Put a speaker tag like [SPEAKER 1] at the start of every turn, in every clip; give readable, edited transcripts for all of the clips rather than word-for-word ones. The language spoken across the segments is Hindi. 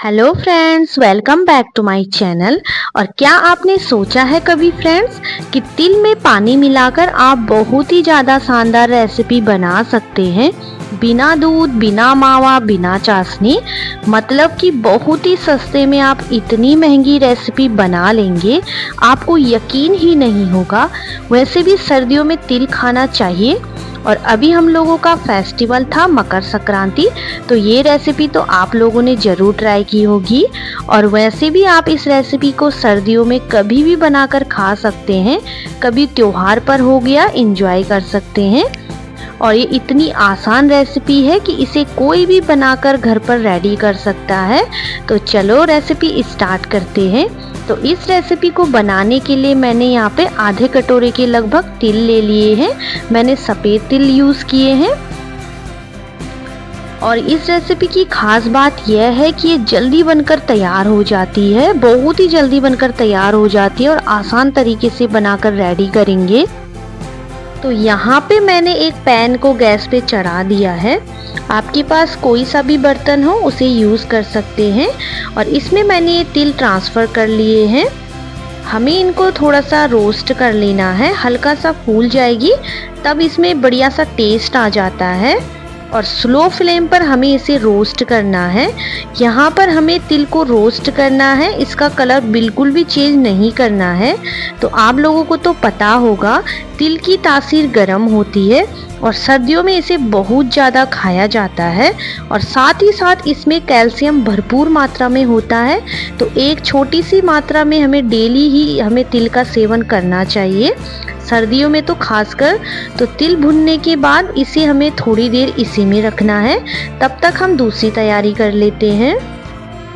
[SPEAKER 1] Hello friends, welcome back to my channel. और क्या आपने सोचा है कभी फ्रेंड्स कि तिल में पानी मिलाकर आप बहुत ही ज़्यादा शानदार रेसिपी बना सकते हैं, बिना दूध, बिना मावा, बिना चाशनी। मतलब कि बहुत ही सस्ते में आप इतनी महंगी रेसिपी बना लेंगे, आपको यकीन ही नहीं होगा। वैसे भी सर्दियों में तिल खाना चाहिए और अभी हम लोगों का फेस्टिवल था मकर संक्रांति, तो ये रेसिपी तो आप लोगों ने ज़रूर ट्राई की होगी। और वैसे भी आप इस रेसिपी को सर्दियों में कभी भी बनाकर खा सकते हैं, कभी त्योहार पर हो गया एंजॉय कर सकते हैं। और ये इतनी आसान रेसिपी है कि इसे कोई भी बनाकर घर पर रेडी कर सकता है। तो चलो रेसिपी स्टार्ट करते हैं। तो इस रेसिपी को बनाने के लिए मैंने यहाँ पे आधे कटोरे के लगभग तिल ले लिए हैं। मैंने सफ़ेद तिल यूज़ किए हैं। और इस रेसिपी की खास बात यह है कि ये जल्दी बनकर तैयार हो जाती है, बहुत ही जल्दी बनकर तैयार हो जाती है और आसान तरीके से बनाकर रेडी करेंगे। तो यहाँ पे मैंने एक पैन को गैस पे चढ़ा दिया है। आपके पास कोई सा भी बर्तन हो उसे यूज़ कर सकते हैं। और इसमें मैंने ये तिल ट्रांसफ़र कर लिए हैं। हमें इनको थोड़ा सा रोस्ट कर लेना है, हल्का सा फूल जाएगी तब इसमें बढ़िया सा टेस्ट आ जाता है। और स्लो फ्लेम पर हमें इसे रोस्ट करना है। यहाँ पर हमें तिल को रोस्ट करना है, इसका कलर बिल्कुल भी चेंज नहीं करना है। तो आप लोगों को तो पता होगा तिल की तासीर गर्म होती है और सर्दियों में इसे बहुत ज़्यादा खाया जाता है। और साथ ही साथ इसमें कैल्शियम भरपूर मात्रा में होता है। तो एक छोटी सी मात्रा में हमें डेली ही हमें तिल का सेवन करना चाहिए, सर्दियों में तो खासकर। तो तिल भुनने के बाद इसे हमें थोड़ी देर इसी में रखना है, तब तक हम दूसरी तैयारी कर लेते हैं।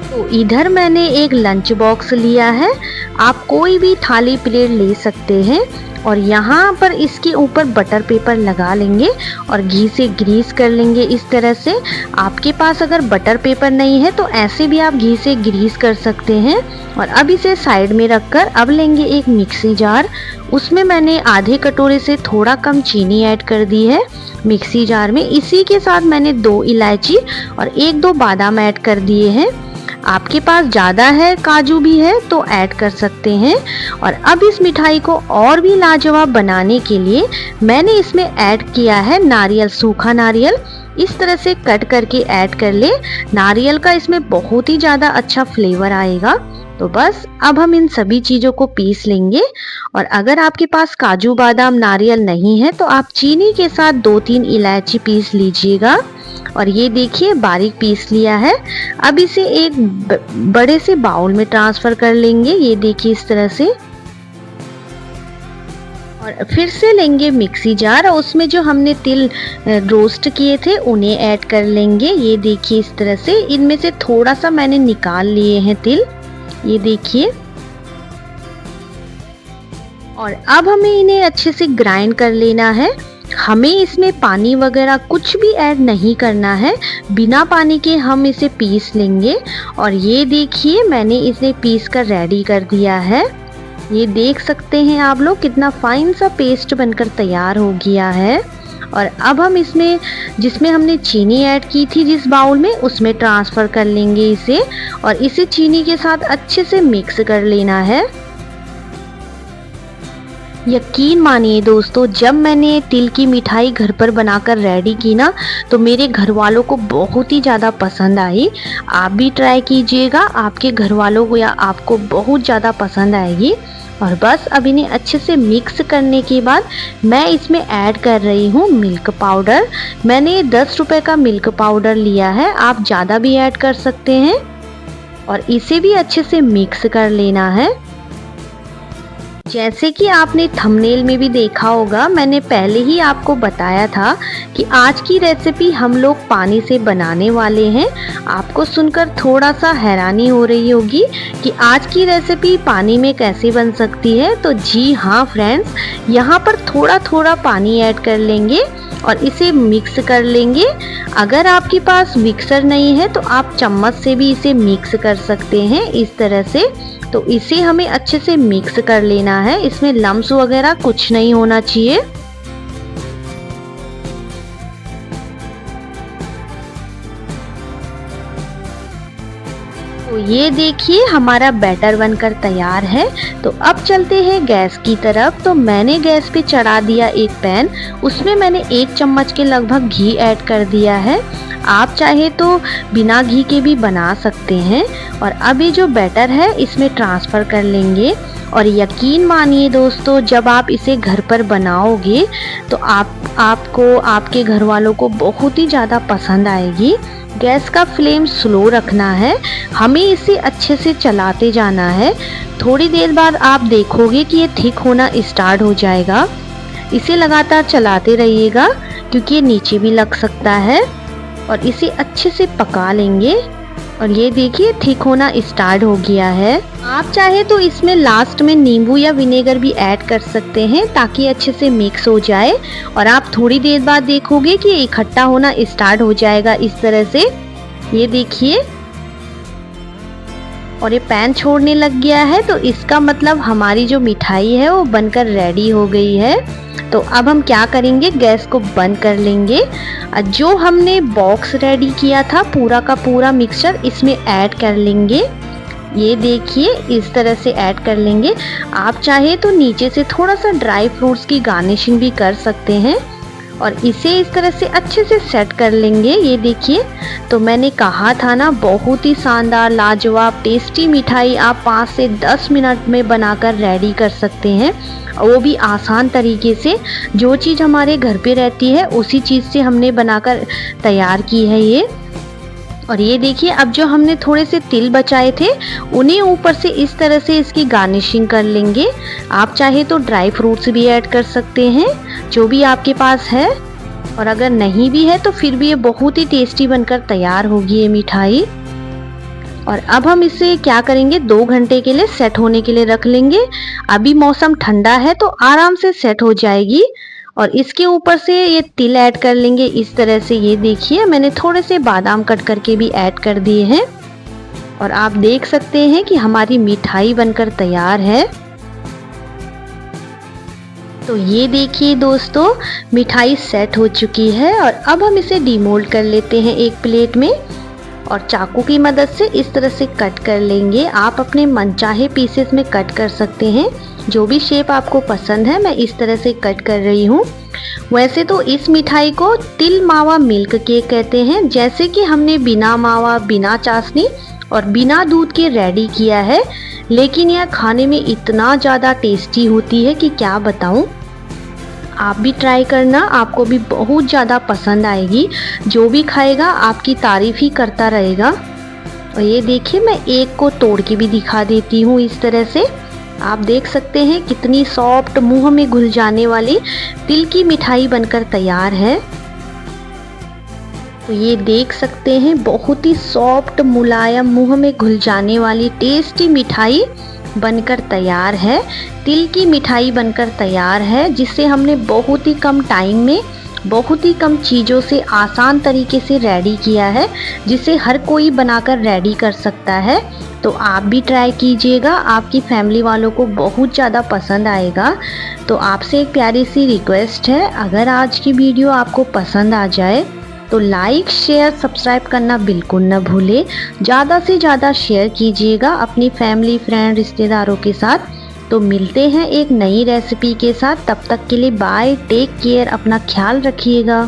[SPEAKER 1] तो इधर मैंने एक लंच बॉक्स लिया है, आप कोई भी थाली प्लेट ले सकते हैं। और यहाँ पर इसके ऊपर बटर पेपर लगा लेंगे और घी से ग्रीस कर लेंगे इस तरह से। आपके पास अगर बटर पेपर नहीं है तो ऐसे भी आप घी से ग्रीस कर सकते हैं। और अब इसे साइड में रखकर अब लेंगे एक मिक्सी जार। उसमें मैंने आधे कटोरे से थोड़ा कम चीनी ऐड कर दी है मिक्सी जार में। इसी के साथ मैंने 2 इलायची और 1-2 बादाम ऐड कर दिए हैं। आपके पास ज़्यादा है, काजू भी है तो ऐड कर सकते हैं। और अब इस मिठाई को और भी लाजवाब बनाने के लिए मैंने इसमें ऐड किया है नारियल, सूखा नारियल। इस तरह से कट करके ऐड कर ले, नारियल का इसमें बहुत ही ज़्यादा अच्छा फ्लेवर आएगा। तो बस अब हम इन सभी चीज़ों को पीस लेंगे। और अगर आपके पास काजू, बादाम, नारियल नहीं है तो आप चीनी के साथ 2-3 इलायची पीस लीजिएगा। और ये देखिए बारीक पीस लिया है। अब इसे एक बड़े से बाउल में ट्रांसफ़र कर लेंगे, ये देखिए इस तरह से। और फिर से लेंगे मिक्सी जार और उसमें जो हमने तिल रोस्ट किए थे उन्हें ऐड कर लेंगे, ये देखिए इस तरह से। इनमें से थोड़ा सा मैंने निकाल लिए हैं तिल, ये देखिए। और अब हमें इन्हें अच्छे से ग्राइंड कर लेना है। हमें इसमें पानी वगैरह कुछ भी ऐड नहीं करना है, बिना पानी के हम इसे पीस लेंगे। और ये देखिए मैंने इसे पीस कर रेडी कर दिया है। ये देख सकते हैं आप लोग कितना फाइन सा पेस्ट बनकर तैयार हो गया है। और अब हम इसमें जिसमें हमने चीनी ऐड की थी जिस बाउल में, उसमें ट्रांसफ़र कर लेंगे इसे। और इसे चीनी के साथ अच्छे से मिक्स कर लेना है। यकीन मानिए दोस्तों, जब मैंने तिल की मिठाई घर पर बनाकर रेडी की ना तो मेरे घर वालों को बहुत ही ज़्यादा पसंद आई। आप भी ट्राई कीजिएगा, आपके घर वालों को या आपको बहुत ज़्यादा पसंद आएगी। और बस अब इन्हें अच्छे से मिक्स करने के बाद मैं इसमें ऐड कर रही हूँ मिल्क पाउडर। मैंने 10 रुपए का मिल्क पाउडर लिया है, आप ज़्यादा भी ऐड कर सकते हैं। और इसे भी अच्छे से मिक्स कर लेना है। जैसे कि आपने थंबनेल में भी देखा होगा, मैंने पहले ही आपको बताया था कि आज की रेसिपी हम लोग पानी से बनाने वाले हैं। आपको सुनकर थोड़ा सा हैरानी हो रही होगी कि आज की रेसिपी पानी में कैसे बन सकती है। तो जी हाँ फ्रेंड्स, यहाँ पर थोड़ा थोड़ा पानी ऐड कर लेंगे और इसे मिक्स कर लेंगे। अगर आपके पास मिक्सर नहीं है तो आप चम्मच से भी इसे मिक्स कर सकते हैं इस तरह से। तो इसे हमें अच्छे से मिक्स कर लेना है, इसमें लम्स वगैरह कुछ नहीं होना चाहिए। तो ये देखिए हमारा बैटर बनकर तैयार है। तो अब चलते हैं गैस की तरफ। तो मैंने गैस पे चढ़ा दिया एक पैन, उसमें मैंने 1 चम्मच के लगभग घी ऐड कर दिया है। आप चाहे तो बिना घी के भी बना सकते हैं। और अब ये जो बैटर है इसमें ट्रांसफ़र कर लेंगे। और यकीन मानिए दोस्तों, जब आप इसे घर पर बनाओगे तो आपको आपके घर वालों को बहुत ही ज़्यादा पसंद आएगी। गैस का फ्लेम स्लो रखना है, हमें इसे अच्छे से चलाते जाना है। थोड़ी देर बाद आप देखोगे कि ये थिक होना स्टार्ट हो जाएगा। इसे लगातार चलाते रहिएगा क्योंकि ये नीचे भी लग सकता है। और इसे अच्छे से पका लेंगे। और ये देखिए थिक होना स्टार्ट हो गया है। आप चाहे तो इसमें लास्ट में नींबू या विनेगर भी ऐड कर सकते हैं ताकि अच्छे से मिक्स हो जाए। और आप थोड़ी देर बाद देखोगे कि इकट्ठा होना स्टार्ट हो जाएगा इस तरह से। ये देखिए, और ये पैन छोड़ने लग गया है, तो इसका मतलब हमारी जो मिठाई है वो बनकर रेडी हो गई है। तो अब हम क्या करेंगे, गैस को बंद कर लेंगे। जो हमने बॉक्स रेडी किया था पूरा का पूरा मिक्सचर इसमें ऐड कर लेंगे। ये देखिए इस तरह से ऐड कर लेंगे। आप चाहे तो नीचे से थोड़ा सा ड्राई फ्रूट्स की गार्निशिंग भी कर सकते हैं। और इसे इस तरह से अच्छे से सेट कर लेंगे। ये देखिए, तो मैंने कहा था ना, बहुत ही शानदार लाजवाब टेस्टी मिठाई आप 5 से 10 मिनट में बनाकर रेडी कर सकते हैं, वो भी आसान तरीके से। जो चीज़ हमारे घर पे रहती है उसी चीज़ से हमने बनाकर तैयार की है ये। और ये देखिए, अब जो हमने थोड़े से तिल बचाए थे उन्हें ऊपर से इस तरह से इसकी गार्निशिंग कर लेंगे। आप चाहे तो ड्राई फ्रूट्स भी ऐड कर सकते हैं, जो भी आपके पास है। और अगर नहीं भी है तो फिर भी ये बहुत ही टेस्टी बनकर तैयार होगी ये मिठाई। और अब हम इसे क्या करेंगे, 2 घंटे के लिए सेट होने के लिए रख लेंगे। अभी मौसम ठंडा है तो आराम से सेट हो जाएगी। और इसके ऊपर से ये तिल ऐड कर लेंगे इस तरह से। ये देखिए, मैंने थोड़े से बादाम कट करके भी ऐड कर दिए हैं। और आप देख सकते हैं कि हमारी मिठाई बनकर तैयार है। तो ये देखिए दोस्तों, मिठाई सेट हो चुकी है। और अब हम इसे डीमोल्ड कर लेते हैं एक प्लेट में। और चाकू की मदद से इस तरह से कट कर लेंगे। आप अपने मनचाहे पीसेस में कट कर सकते हैं, जो भी शेप आपको पसंद है। मैं इस तरह से कट कर रही हूँ। वैसे तो इस मिठाई को तिल मावा मिल्क केक कहते हैं, जैसे कि हमने बिना मावा, बिना चाशनी और बिना दूध के रेडी किया है। लेकिन यह खाने में इतना ज़्यादा टेस्टी होती है कि क्या बताऊँ। आप भी ट्राई करना, आपको भी बहुत ज़्यादा पसंद आएगी। जो भी खाएगा आपकी तारीफ़ ही करता रहेगा। और ये देखिए, मैं एक को तोड़ के भी दिखा देती हूँ इस तरह से। आप देख सकते हैं कितनी सॉफ्ट, मुंह में घुल जाने वाली तिल की मिठाई बनकर तैयार है। तो ये देख सकते हैं, बहुत ही सॉफ्ट, मुलायम, मुंह में घुल जाने वाली टेस्टी मिठाई बनकर तैयार है। तिल की मिठाई बनकर तैयार है, जिसे हमने बहुत ही कम टाइम में, बहुत ही कम चीज़ों से आसान तरीके से रेडी किया है, जिसे हर कोई बनाकर रेडी कर सकता है। तो आप भी ट्राई कीजिएगा, आपकी फैमिली वालों को बहुत ज़्यादा पसंद आएगा। तो आपसे एक प्यारी सी रिक्वेस्ट है, अगर आज की वीडियो आपको पसंद आ जाए तो लाइक, शेयर, सब्सक्राइब करना बिल्कुल न भूलें। ज़्यादा से ज़्यादा शेयर कीजिएगा अपनी फैमिली, फ्रेंड, रिश्तेदारों के साथ। तो मिलते हैं एक नई रेसिपी के साथ। तब तक के लिए बाय, टेक केयर, अपना ख्याल रखिएगा।